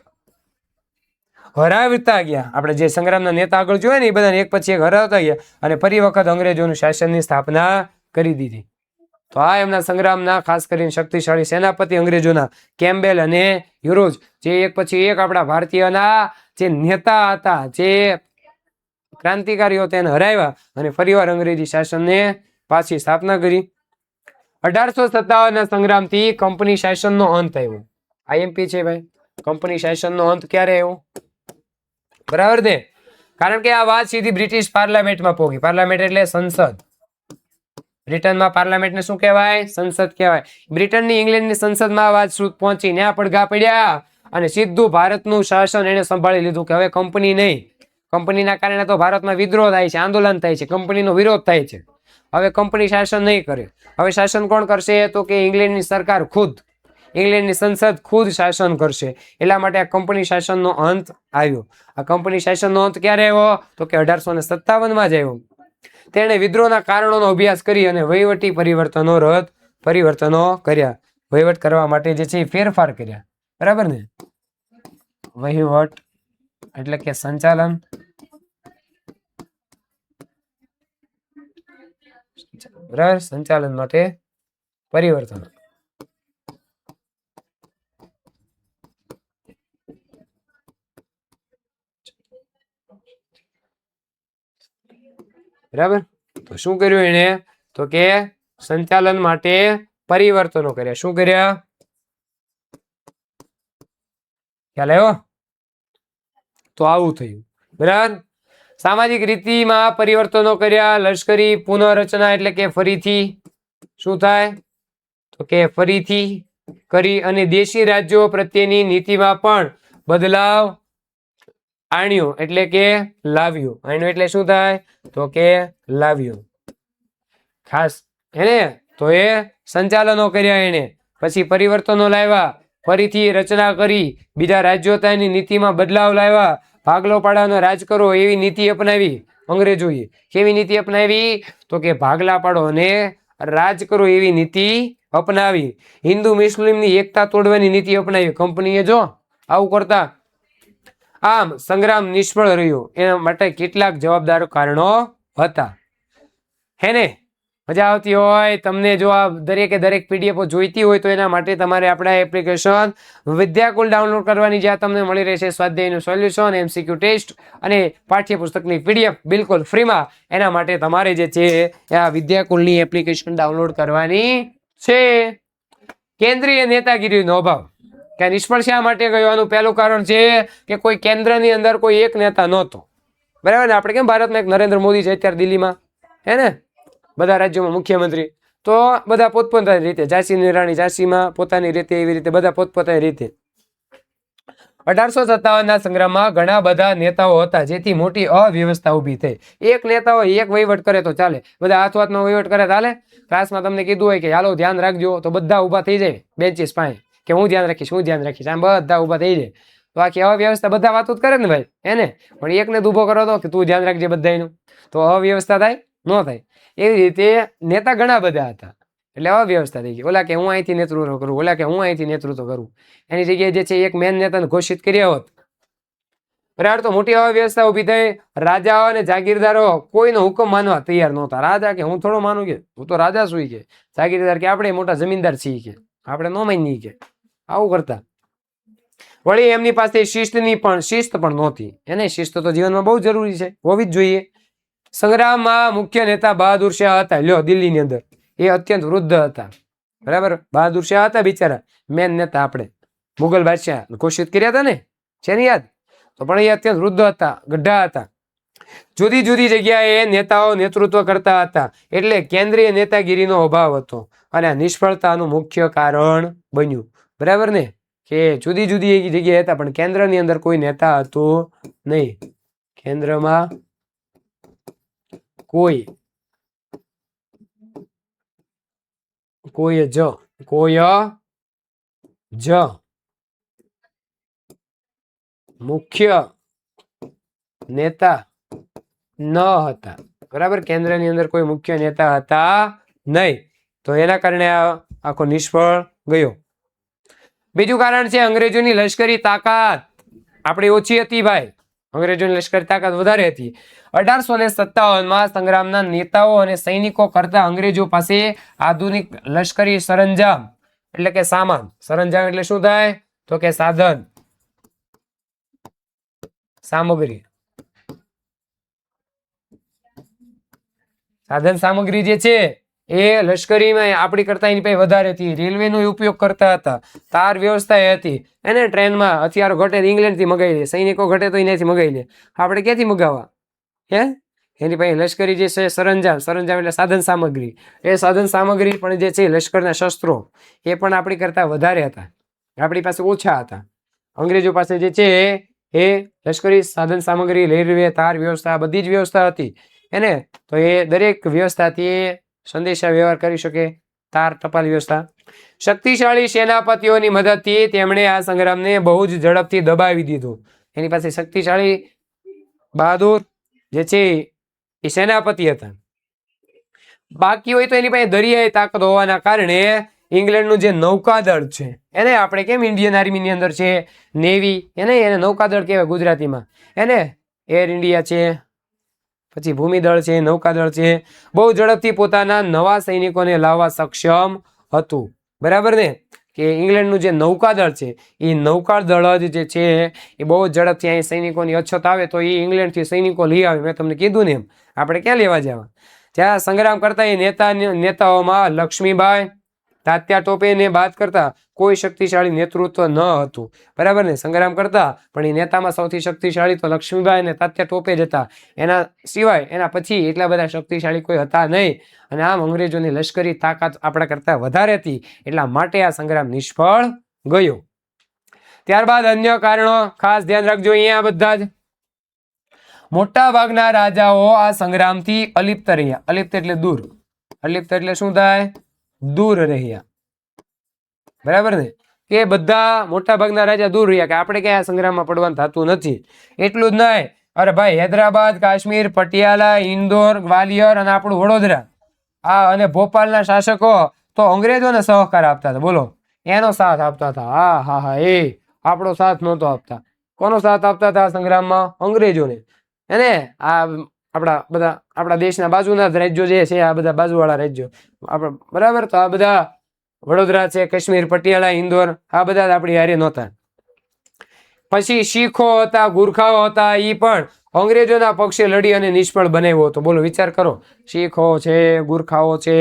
હરાવતા ગયા. આપણે જે સંગ્રામના નેતા આગળ જોઈએ ને, એ બધાને એક પછી એક હરાવતા ગયા અને ફરી વખત અંગ્રેજોનું શાસનની સ્થાપના કરી દીધી. તો આ એમના સંગ્રામના ખાસ કરીને શક્તિશાળી સેનાપતિ અંગ્રેજોના કેમ્પબેલ અને યુરોજ, જે એક પછી એક આપણા ભારતીયના જે નેતા હતા, જે ક્રાંતિકારીઓ, તેને હરાવ્યા અને ફરીવાર અંગ્રેજી શાસનને પાછી સ્થાપના કરી. 1857ના સંગ્રામથી કંપની શાસનનો અંત આવ્યો. આઈએમપી છે ભાઈ, કંપની શાસનનો અંત ક્યારે આવ્યો? બરાબર ને? કારણ કે આ વાત સીધી બ્રિટિશ પાર્લામેન્ટમાં પહોંચી. પાર્લામેન્ટ એટલે સંસદ. બ્રિટનમાં પાર્લામેન્ટને શું કહેવાય? સંસદ કહેવાય. બ્રિટનની ઇંગ્લેન્ડની સંસદમાં આ વાત પહોંચી, ન્યા પડઘા પડ્યા અને સીધું ભારતનું શાસન એને સંભાળી લીધું કે હવે કંપની નહીં. કંપનીના કારણે તો ભારતમાં વિદ્રોહ થાય છે, આંદોલન થાય છે, કંપનીનો વિરોધ થાય છે. હવે કંપની શાસન નહીં કરે. હવે શાસન કોણ કરશે? તો કે ઇંગ્લેન્ડની સરકાર ખુદ, ઇંગ્લેન્ડની સંસદ ખુદ શાસન કરશે. એટલા માટે આ કંપની શાસનનો અંત આવ્યો. આ કંપની શાસનનો અંત ક્યારે આવ્યો? તો કે 1857માં જ આવ્યો. તેણે વિદ્રોહના કારણોનો અભ્યાસ કરી અને વહીવટી પરિવર્તનો કર્યા. વહીવટ કરવા માટે જે છે ફેરફાર કર્યા. બરાબર ને? વહીવટ એટલે કે સંચાલન. બરાબર? સંચાલન માટે પરિવર્તન. બરાબર? તો શું કર્યું એને? તો કે સંચાલન માટે પરિવર્તનો કર્યા. શું કર્યા? ખ્યાલ આવ્યો? તો આવું થયું. બરાબર? સામાજિક રીતિમાં પરિવર્તનો કર્યા. લશ્કરી પુનઃરચના એટલે કે ફરીથી શું થાય? તો કે ફરીથી કરી અને દેશી રાજ્યો પ્રત્યેની નીતિમાં પણ બદલાવ આણ્યો એટલે કે લાવ્યો. આણ્યો એટલે શું થાય? તો કે લાવ્યો. ખાસ હેને? તો તો એ સંચાલનો કર્યા એને, પછી પરિવર્તનો લાવ્યા, ફરીથી રચના કરી, બીજા રાજ્યો હતા એની નીતિમાં બદલાવ લાવ્યા, ભાગલો પાડવાનો રાજ કરો એવી નીતિ અપનાવી અંગ્રેજોએ. કેવી નીતિ અપનાવી? તો કે ભાગલા પાડો અને રાજ કરો એવી નીતિ અપનાવી. હિન્દુ મુસ્લિમની એકતા તોડવાની નીતિ અપનાવી કંપનીએ. જો આવું કરતા આમ સંગ્રામ નિષ્ફળ રહ્યો. એના માટે કેટલાક જવાબદાર કારણો હતા. હેને મજા આવતી હોય તમને જો આ દરેકે દરેક પીડીએફ જોઈતી હોય તો એના માટે તમારે આપણા એપ્લિકેશન વિદ્યાકુલ ડાઉનલોડ કરવાની, જ્યાં તમને મળી રહેશે સ્વાધ્યાયનું સોલ્યુશન, એમસીક્યુ ટેસ્ટ અને પાઠ્યપુસ્તકની પીડીએફ બિલકુલ ફ્રીમાં. એના માટે તમારે જે છે એ આ વિદ્યાકુલની એપ્લિકેશન ડાઉનલોડ કરવાની છે. કેન્દ્રીય નેતાગીરીનો અભાવ. કે નિષ્ફળ શા માટે ગયો? આનું પહેલું કારણ છે કે કોઈ કેન્દ્રની અંદર કોઈ એક નેતા નહોતો. બરાબર ને? આપણે કેમ ભારતમાં એક નરેન્દ્ર મોદી છે અત્યારે દિલ્હીમાં, હે ને? બધા રાજ્યોમાં મુખ્યમંત્રી, તો બધા પોતપોતાની રીતે, ઝાંસીની રાણી ઝાંસીમાં પોતાની રીતે, એવી રીતે બધા પોતપોતાની રીતે. 1857ના સંગ્રામમાં ઘણા બધા નેતાઓ હતા, જેથી મોટી અવ્યવસ્થા ઊભી થઈ. એક નેતાઓ એક વહીવટ કરે તો ચાલે, બધા હાથમાં વહીવટ કરે ચાલે? ક્લાસમાં તમને કીધું હોય કે હાલો ધ્યાન રાખજો, તો બધા ઊભા થઈ જાય બેન્ચીસ પાસે કે હું ધ્યાન રાખીશ, હું ધ્યાન રાખીશ. આમ બધા ઊભા થઈ જાય. તો આખી અવ્યવસ્થા બધા વાતો જ કરે ને ભાઈ, એને પણ એકને જ ઊભો કરો તો કે તું ધ્યાન રાખજે બધાનું, તો અવ્યવસ્થા થાય? ન થાય. એવી રીતે નેતા ઘણા બધા હતા એટલે અવ્યવસ્થા થઈ ગઈ. ઓલા કે હું અહીંથી નેતૃત્વ કરું, ઓલા કે હું અહીંથી નેતૃત્વ કરું. એની જગ્યાએ જે છે એક મેન નેતાને ઘોષિત કર્યા હોત, બરાબર, તો મોટી અવ્યવસ્થા ઊભી થઈ. રાજાઓ અને જાગીરદારો કોઈનો હુકમ માનવા તૈયાર નહોતા. રાજા કે હું થોડો માનું, કે હું તો રાજા છું કે. જાગીરદાર કે આપણે મોટા જમીનદાર છીએ કે, આપણે ન માનીએ કે. આવું કરતા. વળી એમની પાસે શિસ્ત પણ નહોતી. એને શિસ્ત તો જીવનમાં બહુ જરૂરી છે, હોવી જ જોઈએ. સંગ્રામમાં મુખ્ય નેતા બહાદુર શાહ હતા. લ્યો, દિલ્હીની અંદર એ અત્યંત વૃદ્ધ હતા. બરાબર, બહાદુર શાહ હતા બિચારા, મેન નેતા. આપણે મુગલ બાદશાહ ઘોષિત કર્યા હતા ને, છે ને યાદ? તો પણ એ અત્યંત વૃદ્ધ હતા, ગઢા હતા. જુદી જુદી જગ્યાએ નેતાઓ નેતૃત્વ કરતા હતા, એટલે કેન્દ્રીય નેતાગીરીનો અભાવ હતો અને આ નિષ્ફળતાનું મુખ્ય કારણ બન્યું. બરાબર ને? કે જુદી જુદી જગ્યાએ હતા પણ કેન્દ્રની અંદર કોઈ નેતા હતું નહીં. કેન્દ્રમાં કોઈ મુખ્ય નેતા ન હતા. બરાબર, કેન્દ્રની અંદર કોઈ મુખ્ય નેતા હતા નહીં, તો એના કારણે આખો નિષ્ફળ ગયો. બીજું કારણ છે અંગ્રેજોની લશ્કરી તાકાત આપણી ઓછી હતી ભાઈ, અંગ્રેજોની લશ્કરી તાકાત વધારે હતી. 1857માં સંગ્રામના નેતાઓ અને સૈનિકો કરતા અંગ્રેજો પાસે આધુનિક લશ્કરી સરંજામ એટલે કે સામાન. સરંજામ એટલે શું થાય? તો કે સાધન સામગ્રી. સાધન સામગ્રી જે છે એ લશ્કરીમાં આપણી કરતા એની પાસે વધારે હતી. રેલવેનો ઉપયોગ કરતા હતા, તાર વ્યવસ્થા હતી, એને ટ્રેનમાં હથિયારો ઘટે ઇંગ્લેન્ડથી મગાવી લે, સૈનિકો ઘટે તો અહીંયાથી મગાવી લે. આપણે ક્યાંથી મગાવવા? હે? એની પાસે લશ્કરી જે છે સરંજામ એટલે સાધન સામગ્રી. એ સાધન સામગ્રી પણ જે છે લશ્કરના શસ્ત્રો એ પણ આપણી કરતા વધારે હતા, આપણી પાસે ઓછા હતા. અંગ્રેજો પાસે જે છે એ લશ્કરી સાધન સામગ્રી, રેલવે, તાર વ્યવસ્થા, બધી જ વ્યવસ્થા હતી એને. તો એ દરેક વ્યવસ્થાથી સંદેશા વ્યવહાર કરી શકે, તાર ટપાલ વ્યવસ્થા. શક્તિશાળી સેનાપતિઓની મદદથી તેમણે આ સંગ્રામને બહુ જ ઝડપથી દબાવી દીધો. એની પાસે શક્તિશાળી બહાદુર જે છે એ સેનાપતિ હતા. બાકી હોય તો એની પાસે દરિયાઈ તાકાત હોવાના કારણે ઇંગ્લેન્ડનું જે નૌકાદળ છે એને આપણે કેમ ઇન્ડિયન આર્મીની અંદર છે નેવી, એને નૌકાદળ કહેવાય ગુજરાતીમાં. એને એર ઇન્ડિયા છે, પછી ભૂમિદળ છે, નૌકાદળ છે, બહુ ઝડપથી પોતાના નવા સૈનિકોને લાવવા સક્ષમ હતું. બરાબર ને? કે ઇંગ્લેન્ડનું જે નૌકાદળ છે એ નૌકાદળ જ જે છે એ બહુ ઝડપથી અહીં સૈનિકોની અછત આવે તો એ ઇંગ્લેન્ડથી સૈનિકો લઈ આવે. મેં તમને કીધું ને એમ, આપણે ક્યાં લેવા જવા? જ્યાં સંગ્રામ કરતા એ નેતાઓમાં લક્ષ્મીબાઈ, તાત્યા ટોપેને બાદ કરતા કોઈ શક્તિશાળી નેતૃત્વ ન હતું. બરાબર ને? સંગ્રામ કરતા પણ એ નેતામાં સૌથી શક્તિશાળી તો લક્ષ્મીબાઈ અને તાત્યા ટોપે જ હતા. એના સિવાય એના પછી એટલા બધા શક્તિશાળી કોઈ હતા નહીં. અને આમ અંગ્રેજોની લશ્કરી તાકાત આપણા કરતા વધારે હતી, એટલા માટે આ સંગ્રામ નિષ્ફળ ગયો. ત્યારબાદ અન્ય કારણો ખાસ ધ્યાન રાખજો અહીંયા બધા જ. મોટા ભાગના રાજાઓ આ સંગ્રામથી અલિપ્ત રહ્યા. અલિપ્ત એટલે દૂર. અલિપ્ત એટલે શું થાય? દૂર રહ્યા. બરાબર ને, કે બધા મોટા ભાગના રાજા દૂર રહ્યા, કે આપણે ક્યાં સંગ્રામમાં પડવાનું થતું નથી. એટલું જ નહીં, અરે ભાઈ, હૈદરાબાદ, કાશ્મીર, પટિયાલા, ઇન્દોર, ગ્વાલિયર અને આપણું વડોદરા, આ અને ભોપાલના શાસકો તો અંગ્રેજોને સહકાર આપતા હતા. બોલો, એનો સાથ આપતા હતા. હા હા હા, એ આપણો સાથ નહોતો આપતા. કોનો સાથ આપતા હતા સંગ્રામમાં? અંગ્રેજોને. એને આ આપણા દેશના બાજુના જ રાજ્યો જે છે, આ બધા બાજુવાળા રાજ્યો આપણે, બરાબર, તો આ બધા વડોદરા છે, કાશ્મીર, પટિયાલા, ઇન્દોર, આ બધા આપણી હારે નહોતા. પછી શીખો હતા, ગુરખાઓ હતા, એ પણ અંગ્રેજોના પક્ષે લડી અને નિષ્ફળ બનાવ્યો હતો. બોલો, વિચાર કરો, શીખો છે, ગુરખાઓ છે,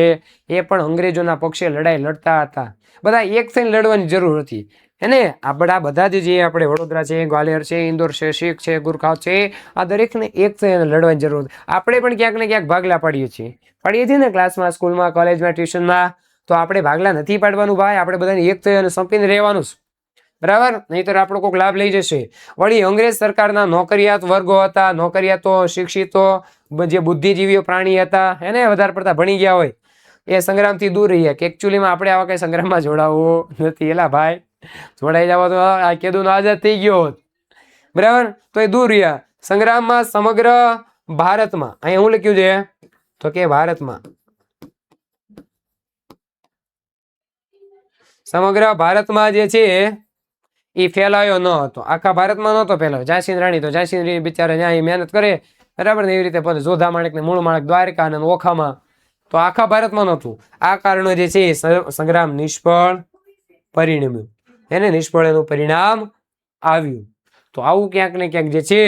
એ પણ અંગ્રેજોના પક્ષે લડાઈ લડતા હતા. બધા એક થઈને લડવાની જરૂર હતી. એને આપણા બધા જ જે આપણે વડોદરા છે, ગ્વાલિયર છે, ઇન્દોર છે, શીખ છે, ગુરખાઓ છે, આ દરેકને એક થઈને લડવાની જરૂર હતી. આપણે પણ ક્યાંક ને ક્યાંક ભાગલા પાડીએ છીએ ને, ક્લાસમાં, સ્કૂલમાં, કોલેજમાં, ટ્યુશનમાં. તો આપણે ભાગલા નથી પાડવાનું ભાઈ, આપણે બધાને એક થઈ અને સંપીને રહેવાનું છે. બરાબર, નહીતર આપણો કોઈક લાભ લઈ જશે. વળી અંગ્રેજ સરકારના નોકરિયાત વર્ગો હતા, નોકરિયાતો, શિક્ષિતો, જે બુદ્ધિજીવીઓ પ્રાણી હતા, એને વધારે પડતા ભણી ગયા હોય, એ સંગ્રામથી દૂર રહ્યા, કે એકચ્યુઅલીમાં આપણે આવા કઈ સંગ્રામમાં જોડાવવું નથી. એલા ભાઈ, જોડાઈ જાવ તો આ કેદુનો આઝાદ થઈ ગયો હોત. બરાબર, તો એ દૂર રહ્યા. સંગ્રામમાં સમગ્ર ભારતમાં, અહીંયા હું લખ્યું છે તો કે ભારતમાં, સમગ્ર ભારતમાં જે છે એ ફેલાયો ન હતો. આખા ભારતમાં નહોતો ફેલાયો. ઝાંસી રાણી તો ઝાંસી રાણી બિચારા ત્યાં મહેનત કરે, બરાબર ને, એવી રીતે પછી જોધા માણેક ને મૂળ માણેક દ્વારકા અને ઓખામાં, તો આખા ભારતમાં નહોતું. આ કારણે જે છે સંગ્રામ નિષ્ફળ પરિણમ્યું. એને નિષ્ફળ એનું પરિણામ આવ્યું. તો આવું ક્યાંક ને ક્યાંક જે છે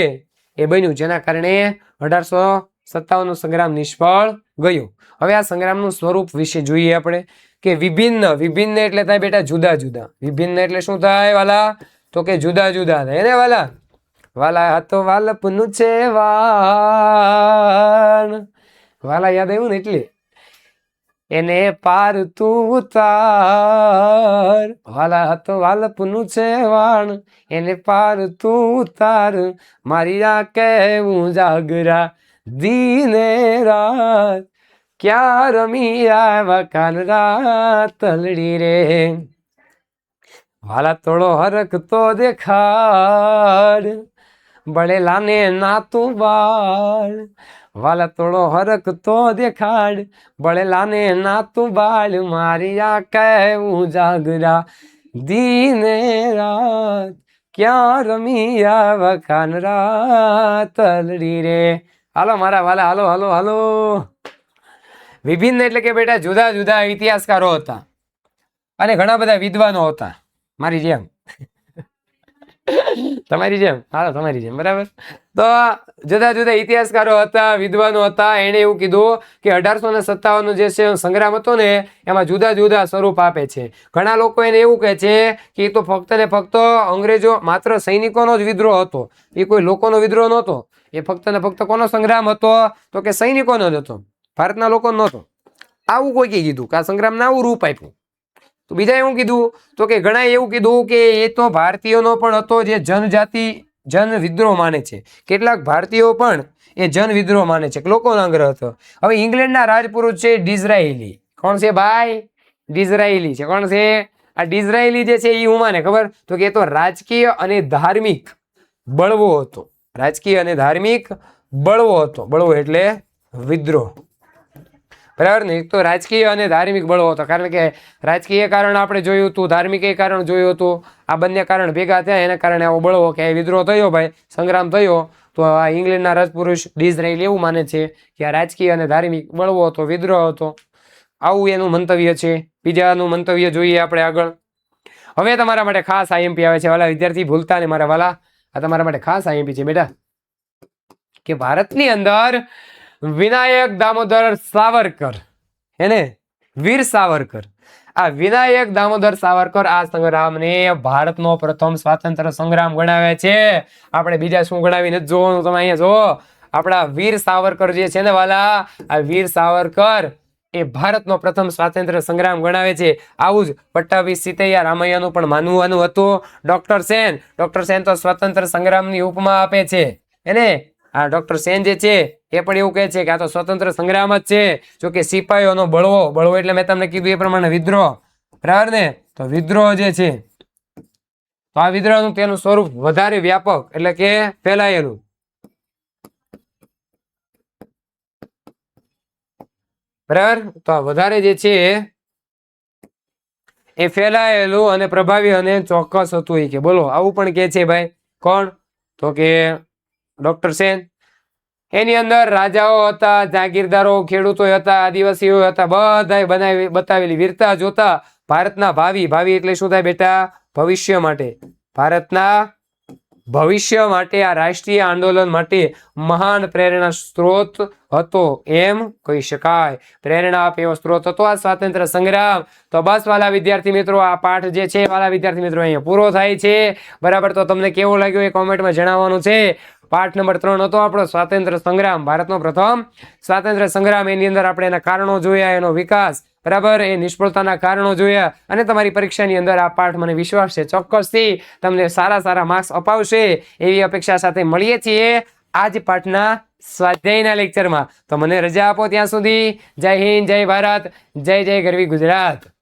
એ બન્યું, જેના કારણે 1857 સંગ્રામ નિષ્ફળ ગયો. હવે આ સંગ્રામનું સ્વરૂપ વિશે જોઈએ આપણે, કે વિભિન્ન. વિભિન્ન એટલે થાય બેટા જુદા જુદા. વિભિન્ન એટલે શું થાય વાલા? તો કે જુદા જુદા થાય. એને વાલા, વાલા તો વાલપનું છે વાણ, વાલા યાદ આવ્યું ને, એટલે એને પાર તું ઉતાર. વાલા તો વાલપનું છે વાણ, એને પાર તું ઉતાર. મારી આ કેવું જાગરા દીને રાત, ક્યાં રમી આવ્યા કાલ રાતલડી રે. વાલા થોડો હરક તો દેખાડ, બળેલાને ના તું બાળ. વાલા થોડો હરક તો દેખાડ, બળેલાને ના તું બાળ. મારી આ કહેવું જાગરા દીને રાત, ક્યાં રમી આવ્યા કાલ રાતલડી રે. હાલો મારા વાલા, હાલો હાલો હાલો. વિભિન્ન એટલે કે બેટા જુદા જુદા ઇતિહાસકારો હતા અને ઘણા બધા વિદ્વાનો હતા, મારી જેમ, તમારી જેમ, હાલો તમારી જેમ, બરાબર. તો જુદા જુદા ઇતિહાસકારો હતા, વિદ્વાનો હતા. એને એવું કીધું કે 1857 જે છે સંગ્રામ હતો ને, એમાં જુદા જુદા સ્વરૂપ આપે છે. ઘણા લોકો એને એવું કહે છે કે એ તો ફક્ત ને ફક્ત અંગ્રેજો માત્ર સૈનિકોનો જ વિદ્રોહ હતો, એ કોઈ લોકોનો વિદ્રોહ નહોતો. એ ફક્ત ને ફક્ત કોનો સંગ્રામ હતો? તો કે સૈનિકોનો જ હતો, ભારતના લોકો નહોતો. આવું કોઈ કીધું કે આ સંગ્રામને આવું રૂપ આપ્યું. તો બીજા એવું કીધું તો કે ઘણા એવું કીધું કે એ તો ભારતીયોનો પણ હતો, જે જનજાતિ જન વિદ્રોહ માને છે. કેટલાક ભારતીયો પણ એ જન વિદ્રોહ માને છે, લોકોનો આગ્રહ હતો. હવે ઇંગ્લેન્ડના રાજપુરુષ છે ડિઝરાયલી. કોણ છે ભાઈ? ડિઝરાયલી છે. કોણ છે આ ડિઝરાયલી જે છે? એ હું માને ખબર તો કે એ તો રાજકીય અને ધાર્મિક બળવો હતો. રાજકીય અને ધાર્મિક બળવો હતો. બળવો એટલે વિદ્રોહ, બરાબર ને. એક તો રાજકીય અને ધાર્મિક બળવો હતો, કારણ કે રાજકીય કારણ આપણે જોયું હતું, ધાર્મિક કારણ જોયું હતું. આ બંને કારણ ભેગા થયા, એના કારણે આવો બળવો કે વિદ્રોહ થયો ભાઈ, સંગ્રામ થયો. તો આ ઇંગ્લેન્ડના રાજપુરુષ ડિઝરાયલી એવું માને છે કે આ રાજકીય અને ધાર્મિક બળવો હતો, વિદ્રોહ હતો. આવું એનું મંતવ્ય છે. બીજાનું મંતવ્ય જોઈએ આપણે આગળ. હવે તમારા માટે ખાસ આઈએમપી આવે છે વાલા વિદ્યાર્થી, ભૂલતા ને મારા વાલા. આ તમારા માટે ખાસ આઈએમપી છે બેટા, કે ભારતની અંદર વિનાયક દામોદર સાવરકર, એને વીર સાવરકર, આ વિનાયક દામોદર સાવરકર આ સંગ્રામને ભારતનો પ્રથમ સ્વાતંત્ર્ય સંગ્રામ ગણાવે છે. આપણે બીજા શું ગણાવી નથી જોવાનું. તમે અહીંયા જો, આપણા વીર સાવરકર જે છે ને વાલા, આ વીર સાવરકર એ ભારતનો પ્રથમ સ્વાતંત્ર્ય સંગ્રામ ગણાવે છે. આવું જ પટ્ટાભી સીતૈયા રામૈયાનું પણ માનવાનું હતું. ડોક્ટર સેન તો સ્વાતંત્ર્ય સંગ્રામની ઉપમા આપે છે. એને આ ડોક્ટર સેન જે છે એ પણ એવું કહે છે કે આ તો સ્વતંત્ર સંગ્રામ જ છે. જો કે સિપાહીઓનો બળવો એટલે મેં તમને કીધું એ પ્રમાણે વિદ્રોહ, બરાબર ને? તો વિદ્રોહ જે છે, તો આ વિદ્રોહનું તેનું સ્વરૂપ વધારે વ્યાપક એટલે કે ફેલાયેલું, બરાબર? તો આ વધારે જે છે એ ફેલાયેલું અને પ્રભાવી અને ચોક્કસ હતું. એ કે બોલો આવું પણ કે છે ભાઈ. કોણ? તો કે ડોક્ટર સેન. એની અંદર રાજાઓ હતા, જાગીરદારો, ખેડૂતો હતા, આદિવાસીઓ હતા, બધાએ બતાવેલી વીરતા જોતા ભારતના ભાવિ એટલે શું થાય બેટા? ભવિષ્ય માટે. ભારતના ભવિષ્ય માટે આ રાષ્ટ્રીય આંદોલન માટે મહાન પ્રેરણા સ્ત્રોત હતો એમ કહી શકાય. પ્રેરણા આપે એવો સ્ત્રોત હતો આ સ્વાતંત્ર્ય સંગ્રામ. તો બસ વાલા વિદ્યાર્થી મિત્રો, આ પાઠ જે છે વાલા વિદ્યાર્થી મિત્રો અહીંયા પૂરો થાય છે. બરાબર? તો તમને કેવો લાગ્યો એ કોમેન્ટમાં જણાવવાનું છે. પાઠ નંબર 3 હતો આપણો સ્વાતંત્ર્ય સંગ્રામ, ભારતનો પ્રથમ સ્વાતંત્ર્ય સંગ્રામ. એની અંદર આપણે એના કારણો જોયા, એનો વિકાસ, બરાબર, એ નિષ્ફળતાના કારણો જોયા. અને તમારી પરીક્ષાની અંદર આ પાઠ મને વિશ્વાસ છે ચોક્કસથી તમને સારા માર્ક્સ અપાવશે એવી અપેક્ષા સાથે મળીએ છીએ આ જ પાઠના સ્વાધ્યાયના લેક્ચરમાં. તો મને રજા આપો ત્યાં સુધી. જય હિન્દ, જય ભારત, જય ગરવી ગુજરાત.